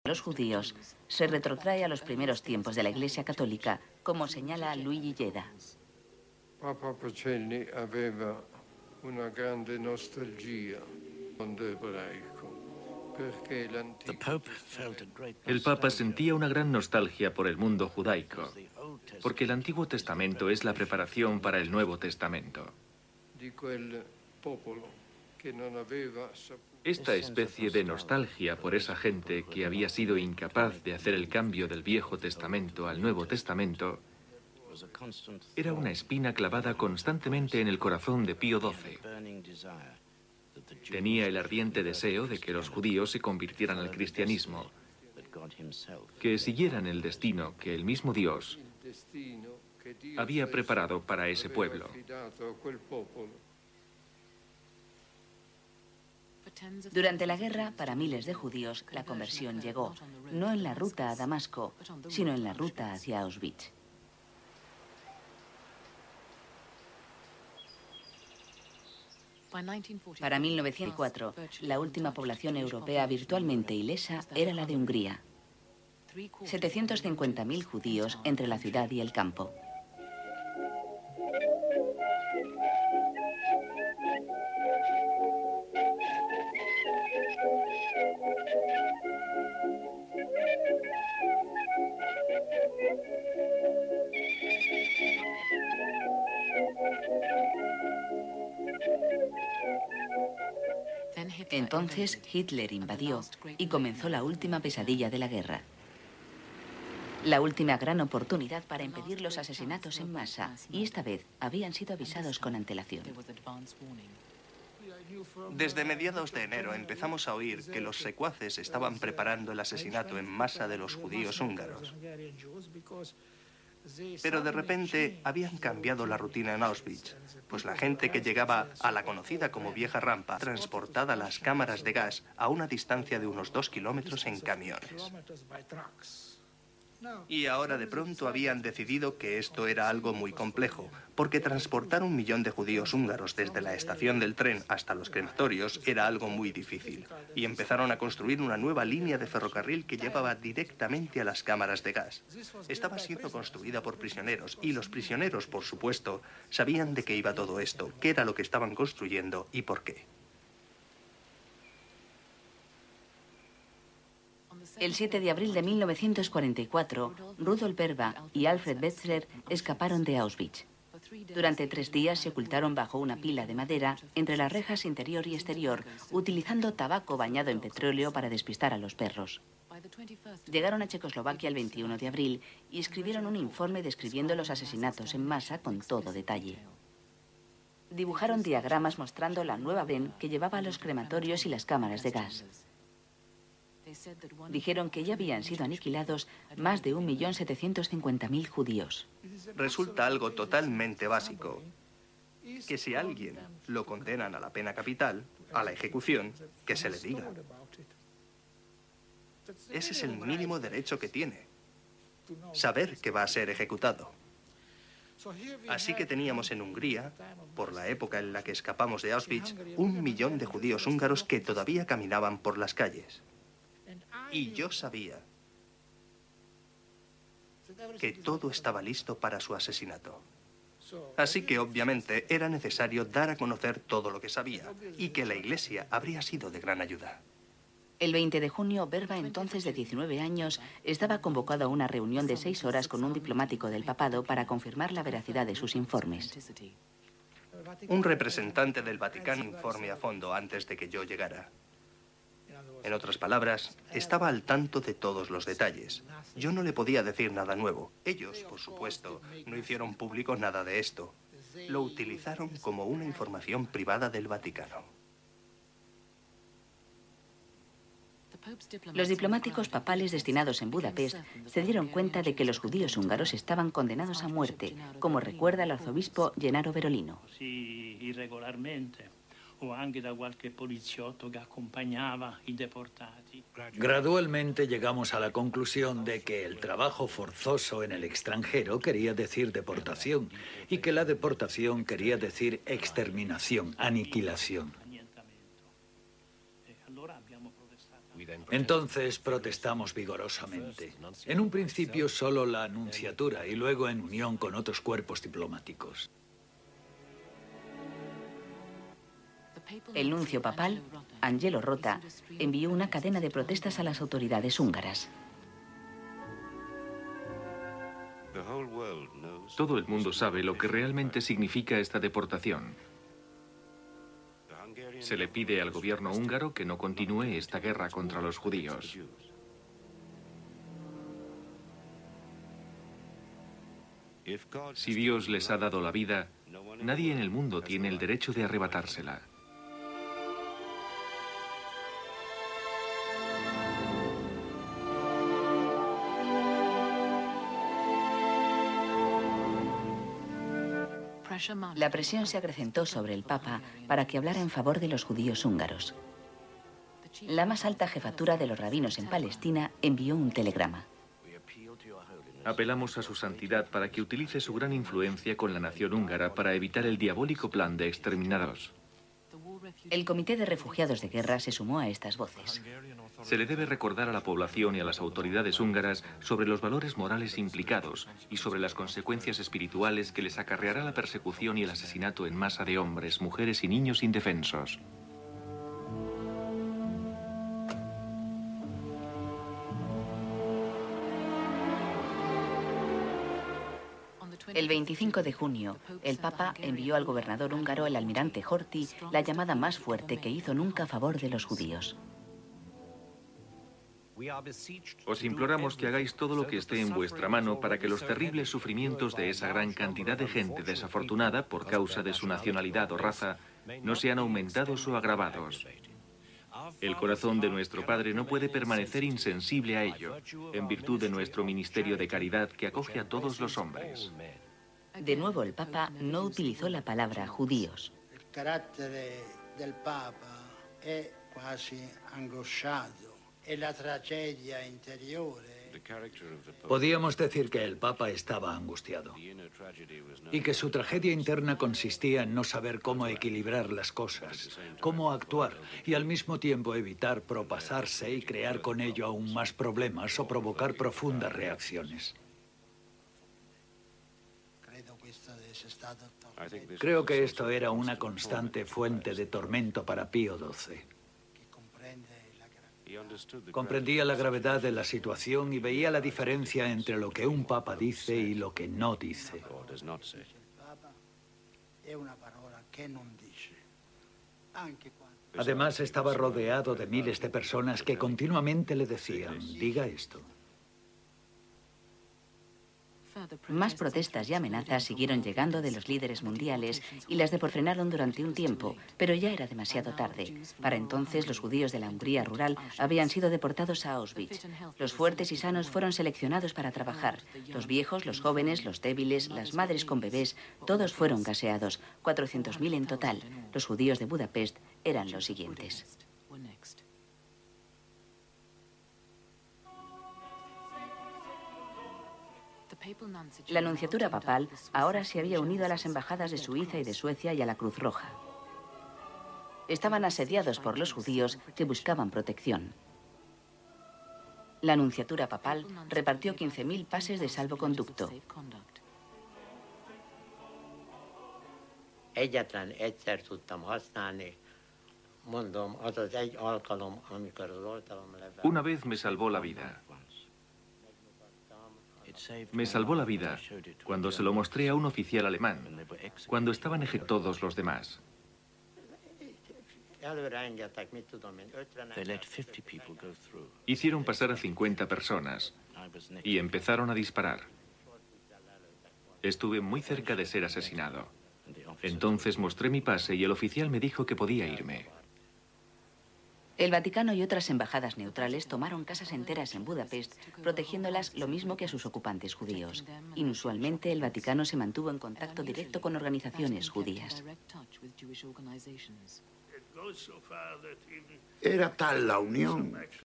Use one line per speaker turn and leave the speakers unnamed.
los judíos se retrotrae a los primeros tiempos de la Iglesia Católica, como señala Luigi Lleda.
Papa Pacelli aveva una grande nostalgia con l'ebraico, perché
El Papa sentía una gran nostalgia por el mundo judaico, porque el Antiguo Testamento es la preparación para el Nuevo Testamento.
di quel popolo che non aveva saputo.
Esta especie de nostalgia por esa gente que había sido incapaz de hacer el cambio del Viejo Testamento al Nuevo Testamento era una espina clavada constantemente en el corazón de Pío XII. Tenía el ardiente deseo de que los judíos se convirtieran al cristianismo, que siguieran el destino que el mismo Dios había preparado para ese pueblo.
Durante la guerra, para miles de judíos, la conversión llegó, no en la ruta a Damasco, sino en la ruta hacia Auschwitz. Para 1904, la última población europea virtualmente ilesa era la de Hungría. 750.000 judíos entre la ciudad y el campo. Entonces Hitler invadió y comenzó la última pesadilla de la guerra. La última gran oportunidad para impedir los asesinatos en masa, y esta vez habían sido avisados con antelación.
Desde mediados de enero empezamos a oír que los secuaces estaban preparando el asesinato en masa de los judíos húngaros. Pero de repente habían cambiado la rutina en Auschwitz, pues la gente que llegaba a la conocida como Vieja Rampa, transportada a las cámaras de gas a una distancia de unos 2 kilómetros en camiones. Y ahora de pronto habían decidido que esto era algo muy complejo, porque transportar 1 millón de judíos húngaros desde la estación del tren hasta los crematorios era algo muy difícil. Y empezaron a construir una nueva línea de ferrocarril que llevaba directamente a las cámaras de gas. Estaba siendo construida por prisioneros, y los prisioneros, por supuesto, sabían de qué iba todo esto, qué era lo que estaban construyendo y por qué.
El 7 de abril de 1944, Rudolf Verba y Alfred Wetzler escaparon de Auschwitz. Durante 3 días se ocultaron bajo una pila de madera entre las rejas interior y exterior, utilizando tabaco bañado en petróleo para despistar a los perros. Llegaron a Checoslovaquia el 21 de abril y escribieron un informe describiendo los asesinatos en masa con todo detalle. Dibujaron diagramas mostrando la nueva ven que llevaba a los crematorios y las cámaras de gas. Dijeron que ya habían sido aniquilados más de 1.750.000 judíos.
Resulta algo totalmente básico, que si a alguien lo condenan a la pena capital, a la ejecución, que se le diga. Ese es el mínimo derecho que tiene, saber que va a ser ejecutado. Así que teníamos en Hungría, por la época en la que escapamos de Auschwitz, 1 millón de judíos húngaros que todavía caminaban por las calles. Y yo sabía que todo estaba listo para su asesinato. Así que obviamente era necesario dar a conocer todo lo que sabía y que la Iglesia habría sido de gran ayuda.
El 20 de junio, Verba, entonces de 19 años, estaba convocado a una reunión de 6 horas con un diplomático del papado para confirmar la veracidad de sus informes.
Un representante del Vaticano informe a fondo antes de que yo llegara. En otras palabras, estaba al tanto de todos los detalles. Yo no le podía decir nada nuevo. Ellos, por supuesto, no hicieron público nada de esto. Lo utilizaron como una información privada del Vaticano.
Los diplomáticos papales destinados en Budapest se dieron cuenta de que los judíos húngaros estaban condenados a muerte, como recuerda el arzobispo Gennaro Berolino.
Gradualmente llegamos a la conclusión de que el trabajo forzoso en el extranjero quería decir deportación y que la deportación quería decir exterminación, aniquilación. Entonces protestamos vigorosamente. En un principio solo la nunciatura y luego en unión con otros cuerpos diplomáticos.
El nuncio papal, Angelo Rota, envió una cadena de protestas a las autoridades húngaras.
Todo el mundo sabe lo que realmente significa esta deportación. Se le pide al gobierno húngaro que no continúe esta guerra contra los judíos. Si Dios les ha dado la vida, nadie en el mundo tiene el derecho de arrebatársela.
La presión se acrecentó sobre el Papa para que hablara en favor de los judíos húngaros. La más alta jefatura de los rabinos en Palestina envió un telegrama.
Apelamos a su santidad para que utilice su gran influencia con la nación húngara para evitar el diabólico plan de exterminados.
El Comité de Refugiados de Guerra se sumó a estas voces.
Se le debe recordar a la población y a las autoridades húngaras sobre los valores morales implicados y sobre las consecuencias espirituales que les acarreará la persecución y el asesinato en masa de hombres, mujeres y niños indefensos.
El 25 de junio, el Papa envió al gobernador húngaro, el almirante Horthy, la llamada más fuerte que hizo nunca a favor de los judíos.
Os imploramos que hagáis todo lo que esté en vuestra mano para que los terribles sufrimientos de esa gran cantidad de gente desafortunada por causa de su nacionalidad o raza no sean aumentados o agravados. El corazón de nuestro Padre no puede permanecer insensible a ello, en virtud de nuestro ministerio de caridad que acoge a todos los hombres.
De nuevo, el Papa no utilizó la palabra judíos.
El carácter del Papa es casi angosciado. Es la tragedia interior.
Podíamos decir que el Papa estaba angustiado y que su tragedia interna consistía en no saber cómo equilibrar las cosas, cómo actuar y al mismo tiempo evitar propasarse y crear con ello aún más problemas o provocar profundas reacciones. Creo que esto era una constante fuente de tormento para Pío XII. Comprendía la gravedad de la situación y veía la diferencia entre lo que un papa dice y lo que no dice. Además, estaba rodeado de miles de personas que continuamente le decían, diga esto.
Más protestas y amenazas siguieron llegando de los líderes mundiales y las frenaron durante un tiempo, pero ya era demasiado tarde. Para entonces, los judíos de la Hungría rural habían sido deportados a Auschwitz. Los fuertes y sanos fueron seleccionados para trabajar. Los viejos, los jóvenes, los débiles, las madres con bebés, todos fueron gaseados. 400.000 en total. Los judíos de Budapest eran los siguientes. La nunciatura papal ahora se había unido a las embajadas de Suiza y de Suecia y a la Cruz Roja. Estaban asediados por los judíos que buscaban protección. La nunciatura papal repartió 15.000 pases de salvoconducto.
Egyetlen egyszer tudtam használni, mondom, az az egy alkalom, amikor az oltalomlevel...
Una vez me salvó la vida. Me salvó la vida cuando se lo mostré a un oficial alemán, cuando estaban ejecutados los demás. Hicieron pasar a 50 personas y empezaron a disparar. Estuve muy cerca de ser asesinado. Entonces mostré mi pase y el oficial me dijo que podía irme.
El Vaticano y otras embajadas neutrales tomaron casas enteras en Budapest, protegiéndolas lo mismo que a sus ocupantes judíos. Inusualmente, el Vaticano se mantuvo en contacto directo con organizaciones judías.
Era tal la unión